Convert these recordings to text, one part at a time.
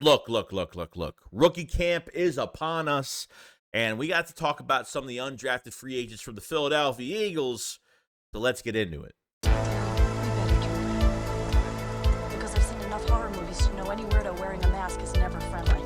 Look. Rookie camp is upon us, and we got to talk about some of the undrafted free agents from the Philadelphia Eagles, so let's get into it. We better try. Because I've seen enough horror movies to know any weirdo wearing a mask is never friendly.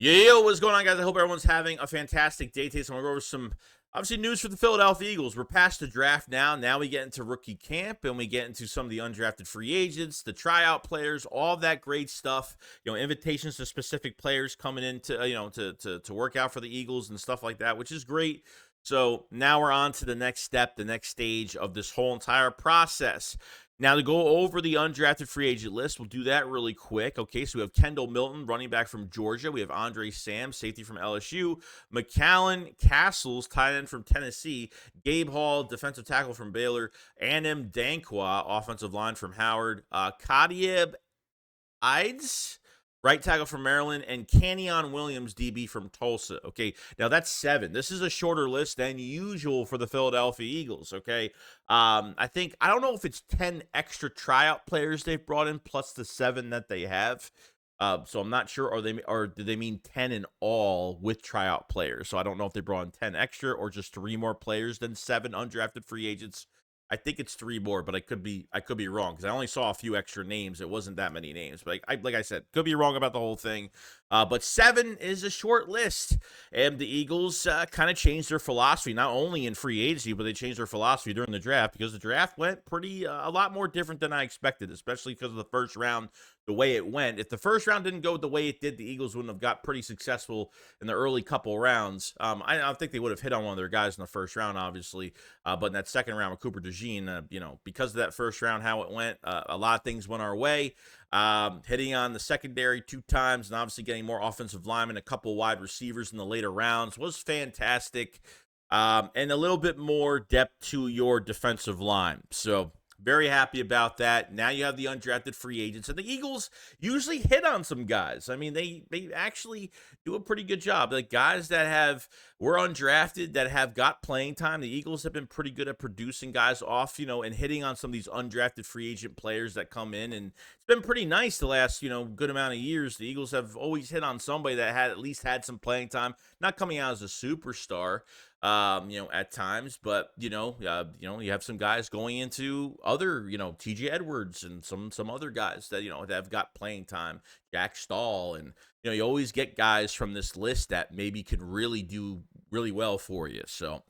Yo, what's going on, guys? I hope everyone's having a fantastic day today. So I'm going to go over some, obviously, news for the Philadelphia Eagles. We're past the draft now. Now we get into rookie camp, and we get into some of the undrafted free agents, the tryout players, all that great stuff. You know, invitations to specific players coming in to, to work out for the Eagles and stuff like that, which is great. So now we're on to the next step, the next stage of this whole entire process. Now, to go over the undrafted free agent list, we'll do that really quick. Okay, so we have Kendall Milton, running back from Georgia. We have Andre Sam, safety from LSU. Mallen Castle, tight end from Tennessee. Gabe Hall, defensive tackle from Baylor. Anim Dana, offensive line from Howard. Kadieb Ides, right tackle from Maryland, and Kenyon Williams, DB from Tulsa. Okay, now that's 7. This is a shorter list than usual for the Philadelphia Eagles. Okay, I don't know if it's 10 extra tryout players they've brought in plus the 7 that they have. So I'm not sure, or do they mean 10 in all with tryout players? So I don't know if they brought in 10 extra or just 3 more players than 7 undrafted free agents. I think it's 3 more, but I could be wrong because I only saw a few extra names. It wasn't that many names, but like I said, could be wrong about the whole thing. But 7 is a short list, and the Eagles kind of changed their philosophy, not only in free agency, but they changed their philosophy during the draft because the draft went a lot more different than I expected, especially because of the first round, the way it went. If the first round didn't go the way it did, the Eagles wouldn't have got pretty successful in the early couple rounds. I don't think they would have hit on one of their guys in the first round, obviously, but in that second round with Cooper DeJean, because of that first round, how it went, a lot of things went our way. Hitting on the secondary 2 times and obviously getting more offensive linemen, a couple wide receivers in the later rounds was fantastic. And a little bit more depth to your defensive line. So very happy about that. Now you have the undrafted free agents, and the Eagles usually hit on some guys. I mean, they actually do a pretty good job. Like guys that were undrafted that have got playing time. The Eagles have been pretty good at producing guys off, and hitting on some of these undrafted free agent players that come in, and it's been pretty nice the last, good amount of years. The Eagles have always hit on somebody that had at least had some playing time, not coming out as a superstar. At times, but you have some guys going into other, TJ Edwards and some other guys that, that have got playing time, Jack Stahl, and, you always get guys from this list that maybe can really do really well for you. So,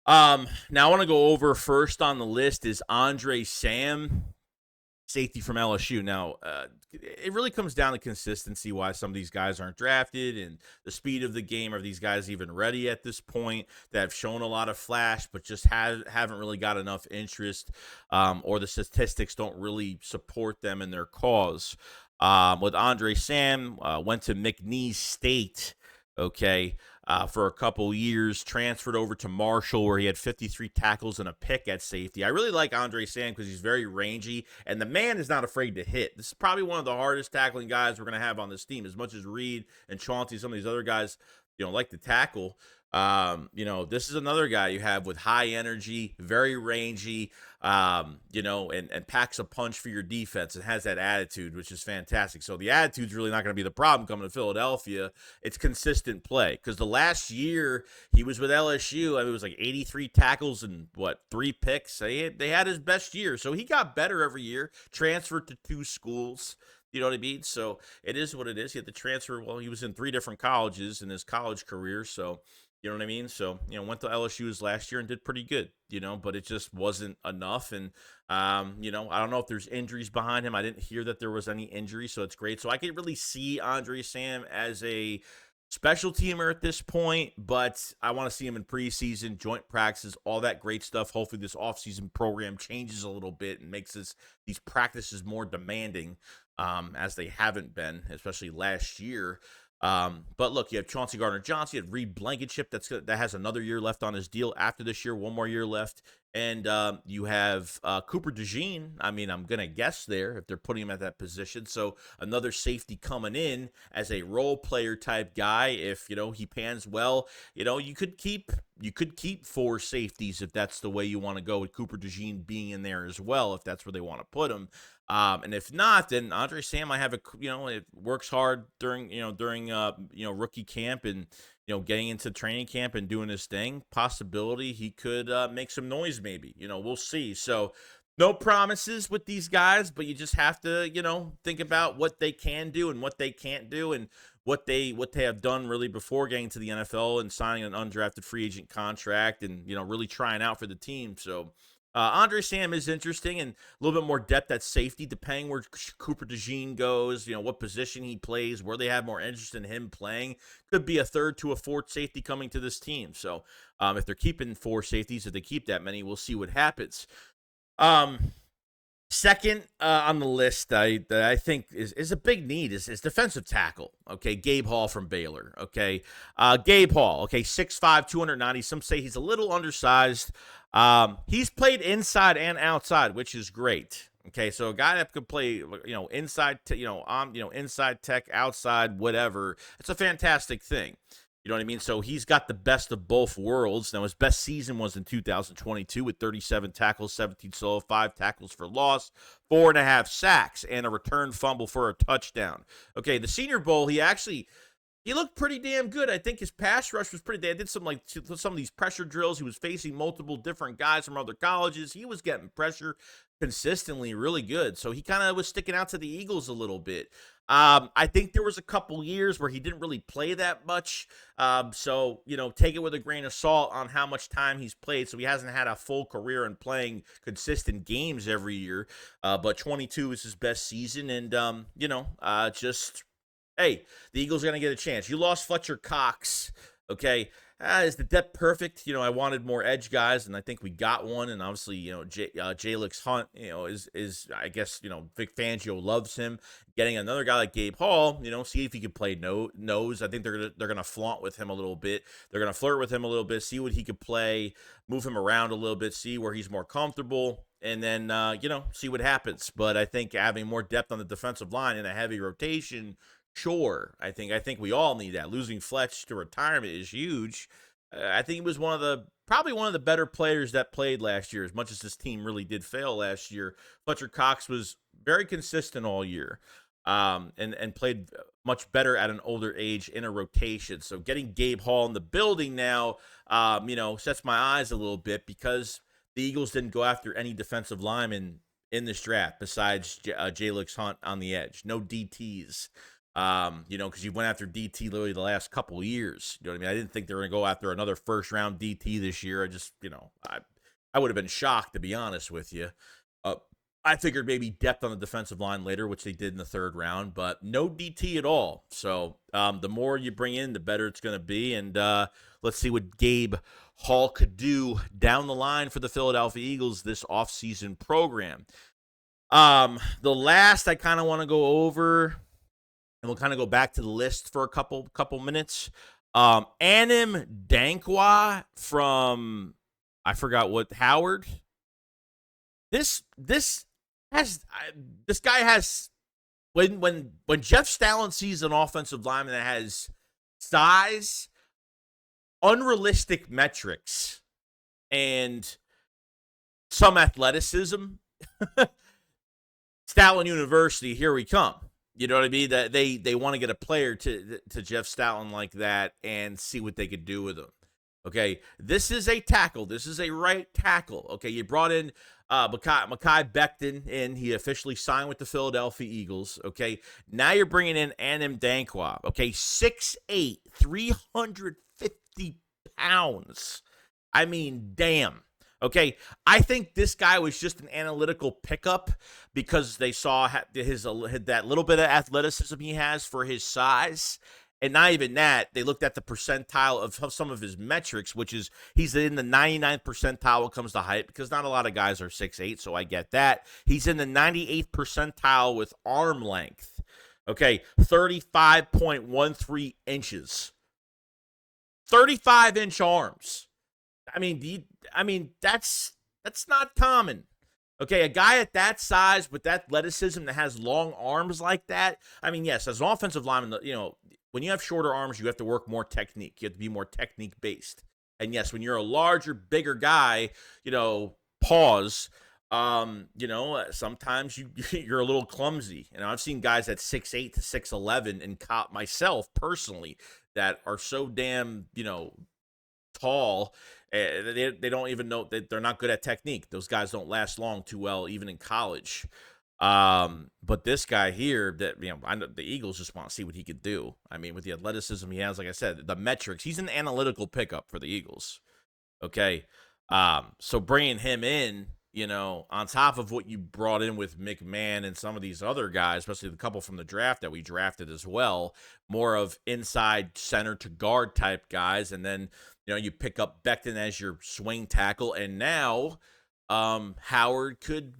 now I want to go over first on the list is Andre Sam, safety from LSU. Now, it really comes down to consistency, why some of these guys aren't drafted, and the speed of the game. Are these guys even ready at this point that have shown a lot of flash, but just haven't really got enough interest, or the statistics don't really support them in their cause? With Andre Sam, went to McNeese State, okay, for a couple years, transferred over to Marshall where he had 53 tackles and a pick at safety. I really like Andre Sam because he's very rangy, and the man is not afraid to hit. This is probably one of the hardest tackling guys we're going to have on this team. As much as Reed and Chauncey, some of these other guys, like to tackle, this is another guy you have with high energy, very rangy, and packs a punch for your defense and has that attitude, which is fantastic. So the attitude's really not going to be the problem coming to Philadelphia. It's consistent play, because the last year he was with LSU, it was like 83 tackles and 3 picks. They had his best year, so he got better every year. Transferred to 2 schools. You know what I mean? So it is what it is. He had to transfer. Well, he was in 3 different colleges in his college career. So, you know what I mean? So, went to LSU's last year and did pretty good, but it just wasn't enough. And, I don't know if there's injuries behind him. I didn't hear that there was any injury, so it's great. So I can really see Andre Sam as a special teamer at this point, but I want to see him in preseason, joint practices, all that great stuff. Hopefully this offseason program changes a little bit and makes these practices more demanding, as they haven't been, especially last year. But look, you have Chauncey Gardner-Johnson, you have Reed Blankenship that has another year left on his deal after this year, 1 more year left, And you have Cooper DeJean. I mean, I'm going to guess there if they're putting him at that position. So another safety coming in as a role player type guy. If, he pans well, you could keep 4 safeties if that's the way you want to go, with Cooper DeJean being in there as well, if that's where they want to put him. And if not, then Andre Sam, I have it works hard during rookie camp and, getting into training camp and doing his thing. Possibility he could make some noise maybe. We'll see. So no promises with these guys, but you just have to, think about what they can do and what they can't do, and what they have done really before getting to the NFL and signing an undrafted free agent contract and, really trying out for the team. So Andre Sam is interesting, and a little bit more depth at safety, depending where Cooper DeJean goes, what position he plays, where they have more interest in him playing. Could be a third to a fourth safety coming to this team. So if they're keeping 4 safeties, if they keep that many, we'll see what happens. Second on the list, I think is a big need is defensive tackle. Okay, Gabe Hall from Baylor. Okay, Gabe Hall. Okay, 6'5", 290. Some say he's a little undersized. He's played inside and outside, which is great. Okay, so a guy that could play, inside, inside tech, outside, whatever. It's a fantastic thing. You know what I mean? So he's got the best of both worlds. Now, his best season was in 2022 with 37 tackles, 17 solo, 5 tackles for loss, 4.5 sacks, and a return fumble for a touchdown. Okay, the Senior Bowl, he looked pretty damn good. I think his pass rush was pretty. They did some of these pressure drills. He was facing multiple different guys from other colleges. He was getting pressure consistently, really good. So he kind of was sticking out to the Eagles a little bit. I think there was a couple years where he didn't really play that much. So, take it with a grain of salt on how much time he's played. So he hasn't had a full career in playing consistent games every year. But 22 is his best season. And, hey, the Eagles are going to get a chance. You lost Fletcher Cox. Okay. Is the depth perfect? I wanted more edge guys, and I think we got one. And obviously, Jalix Hunt, is I guess, Vic Fangio loves him. Getting another guy like Gabe Hall, see if he can play nose. I think they're gonna flaunt with him a little bit. They're gonna flirt with him a little bit, see what he could play, move him around a little bit, see where he's more comfortable, and then see what happens. But I think having more depth on the defensive line in a heavy rotation. Sure, I think we all need that. Losing Fletch to retirement is huge. I think he was probably one of the better players that played last year, as much as this team really did fail last year. Fletcher Cox was very consistent all year, and played much better at an older age in a rotation. So getting Gabe Hall in the building now, sets my eyes a little bit, because the Eagles didn't go after any defensive linemen in this draft besides Jalix Hunt on the edge. No DTs. Because you went after DT literally the last couple of years. You know what I mean? I didn't think they were going to go after another first-round DT this year. I just, I would have been shocked, to be honest with you. I figured maybe depth on the defensive line later, which they did in the 3rd round, but no DT at all. So the more you bring in, the better it's going to be. And let's see what Gabe Hall could do down the line for the Philadelphia Eagles this offseason program. The last I kind of want to go over, and we'll kind of go back to the list for a couple minutes. Anim Dana from, I forgot what, Howard. This guy has, when Jeff Stalin sees an offensive lineman that has size, unrealistic metrics, and some athleticism, Stalin University, here we come. You know what I mean? That they want to get a player to Jeff Stalin like that and see what they could do with him. Okay, this is a tackle. This is a right tackle. Okay, you brought in Mekhi Becton, and he officially signed with the Philadelphia Eagles. Okay, now you're bringing in Anim Dana. Okay, 6'8", 350 pounds. I mean, damn. Okay, I think this guy was just an analytical pickup because they saw that little bit of athleticism he has for his size. And not even that, they looked at the percentile of some of his metrics, which is he's in the 99th percentile when it comes to height, because not a lot of guys are 6'8", so I get that. He's in the 98th percentile with arm length. Okay, 35.13 inches. 35-inch arms. I mean, that's That's not common. Okay, a guy at that size with that athleticism that has long arms like that. I mean, yes, as an offensive lineman, when you have shorter arms, you have to work more technique. You have to be more technique based. And yes, when you're a larger, bigger guy, pause. Sometimes you're a little clumsy. And I've seen guys at 6'8" to 6'11" and caught myself personally that are so damn, tall. They don't even know that they're not good at technique. Those guys don't last long too well, even in college. But this guy here, I know the Eagles just want to see what he could do. I mean, with the athleticism he has, like I said, the metrics, he's an analytical pickup for the Eagles. Okay. So bringing him in, on top of what you brought in with McMahon and some of these other guys, especially the couple from the draft that we drafted as well, more of inside center to guard type guys. And then, you pick up Becton as your swing tackle. And now Howard could,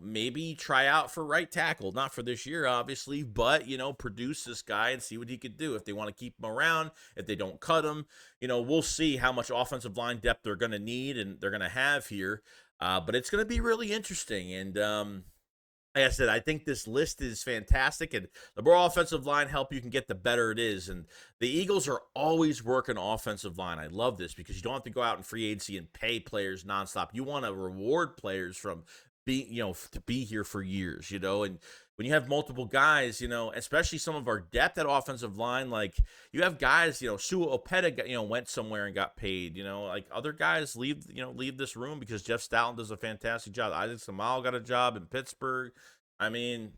maybe try out for right tackle. Not for this year, obviously, but, produce this guy and see what he could do. If they want to keep him around, if they don't cut him, we'll see how much offensive line depth they're going to need and they're going to have here. But it's going to be really interesting. And like I said, I think this list is fantastic. And the more offensive line help you can get, the better it is. And the Eagles are always working offensive line. I love this because you don't have to go out in free agency and pay players nonstop. You want to reward players from to be here for years, and when you have multiple guys, especially some of our depth at offensive line, like you have guys, Sua Opeta, went somewhere and got paid, like other guys leave this room because Jeff Stoutland does a fantastic job. Isaac Samal got a job in Pittsburgh. I mean,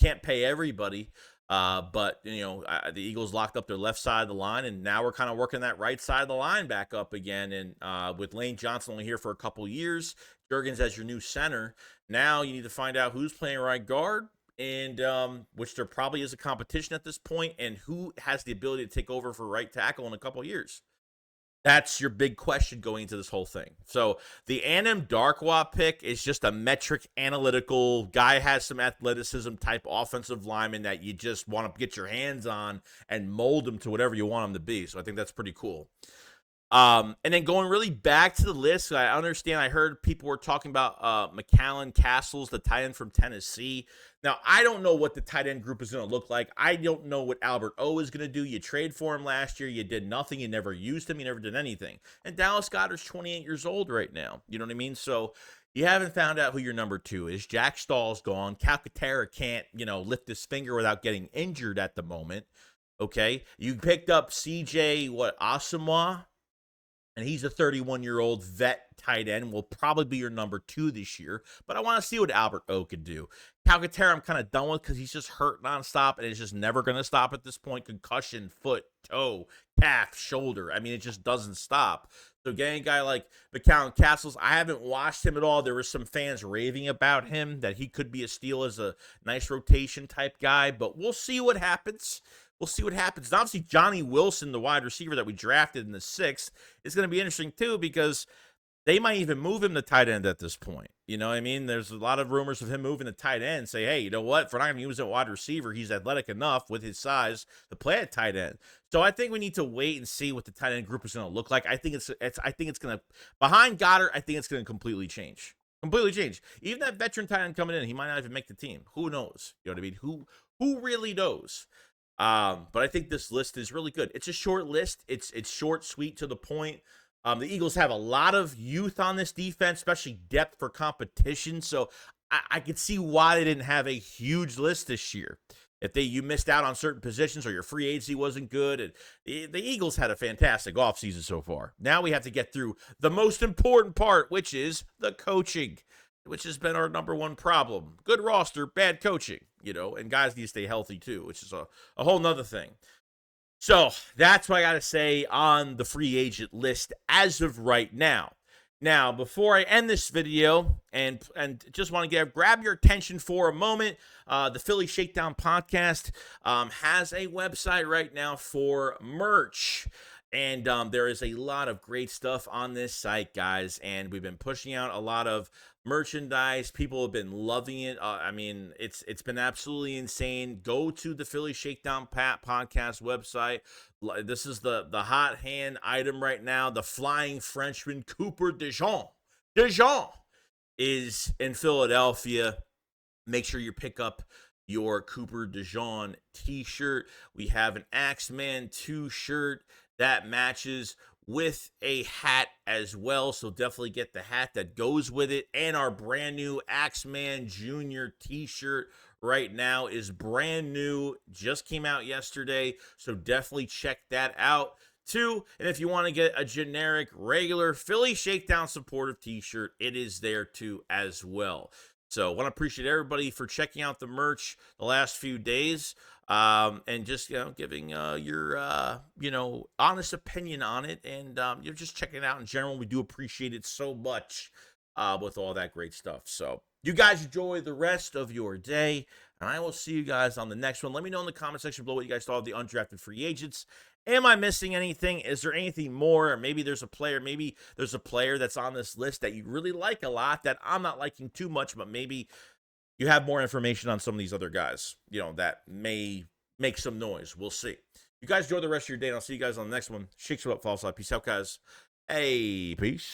can't pay everybody. But the Eagles locked up their left side of the line, and now we're kind of working that right side of the line back up again. And with Lane Johnson only here for a couple years, Jurgens as your new center, now you need to find out who's playing right guard, and which there probably is a competition at this point, and who has the ability to take over for right tackle in a couple years. That's your big question going into this whole thing. So the Anim Darkwa pick is just a metric analytical guy, has some athleticism type offensive lineman that you just want to get your hands on and mold him to whatever you want him to be. So I think that's pretty cool. And then going really back to the list, I understand I heard people were talking about Mallen Castle, the tight end from Tennessee. Now, I don't know what the tight end group is going to look like. I don't know what Albert O is going to do. You trade for him last year. You did nothing. You never used him. You never did anything. And Dallas Goedert's 28 years old right now. You know what I mean? So you haven't found out who your number 2 is. Jack Stahl's gone. Calcaterra can't, lift his finger without getting injured at the moment. Okay? You picked up CJ, Asamoah? And he's a 31-year-old vet tight end, will probably be your number 2 this year. But I want to see what Albert O could do. Calcaterra, I'm kind of done with because he's just hurt nonstop, and it's just never going to stop at this point. Concussion, foot, toe, calf, shoulder. I mean, it just doesn't stop. So getting a guy like Mallen Castle, I haven't watched him at all. There were some fans raving about him, that he could be a steal as a nice rotation type guy. But we'll see what happens. We'll see what happens. And obviously, Johnny Wilson, the wide receiver that we drafted in the 6th, is going to be interesting, too, because they might even move him to tight end at this point. You know what I mean? There's a lot of rumors of him moving to tight end. Say, hey, you know what? If we're not going to use a wide receiver, he's athletic enough with his size to play at tight end. So I think we need to wait and see what the tight end group is going to look like. I think it's going to, behind Goddard, I think it's going to completely change. Completely change. Even that veteran tight end coming in, he might not even make the team. Who knows? You know what I mean? Who really knows? But I think this list is really good. It's a short list. It's short, sweet, to the point. The Eagles have a lot of youth on this defense, especially depth for competition. So I could see why they didn't have a huge list this year. If you missed out on certain positions or your free agency wasn't good, and the Eagles had a fantastic offseason so far. Now we have to get through the most important part, which is the coaching, which has been our number 1 problem. Good roster, bad coaching, and guys need to stay healthy too, which is a whole nother thing. So that's what I got to say on the free agent list as of right now. Now, before I end this video, and just want to grab your attention for a moment, the Philly Shakedown podcast has a website right now for merch. And there is a lot of great stuff on this site, guys. And we've been pushing out a lot of merchandise. People have been loving it. I mean, it's been absolutely insane. Go to the Philly Shakedown podcast website. This is the hot hand item right now. The Flying Frenchman, Cooper DeJean. is in Philadelphia. Make sure you pick up your Cooper DeJean t-shirt. We have an Axeman 2 shirt that matches with a hat as well, so definitely get the hat that goes with it. And our brand new Axeman Jr. t-shirt right now is brand new, just came out yesterday, so definitely check that out too. And if you want to get a generic regular Philly Shakedown supportive t-shirt, it is there too as well. So I want to appreciate everybody for checking out the merch the last few days, and just, giving your, honest opinion on it, and you're just checking it out in general. We do appreciate it so much with all that great stuff. So you guys enjoy the rest of your day, and I will see you guys on the next one. Let me know in the comment section below what you guys thought of the undrafted free agents. Am I missing anything? Is there anything more? Or maybe there's a player that's on this list that you really like a lot that I'm not liking too much, but maybe you have more information on some of these other guys, that may make some noise. We'll see. You guys enjoy the rest of your day, and I'll see you guys on the next one. Shakes it up, false side. Peace out, guys. Hey, peace.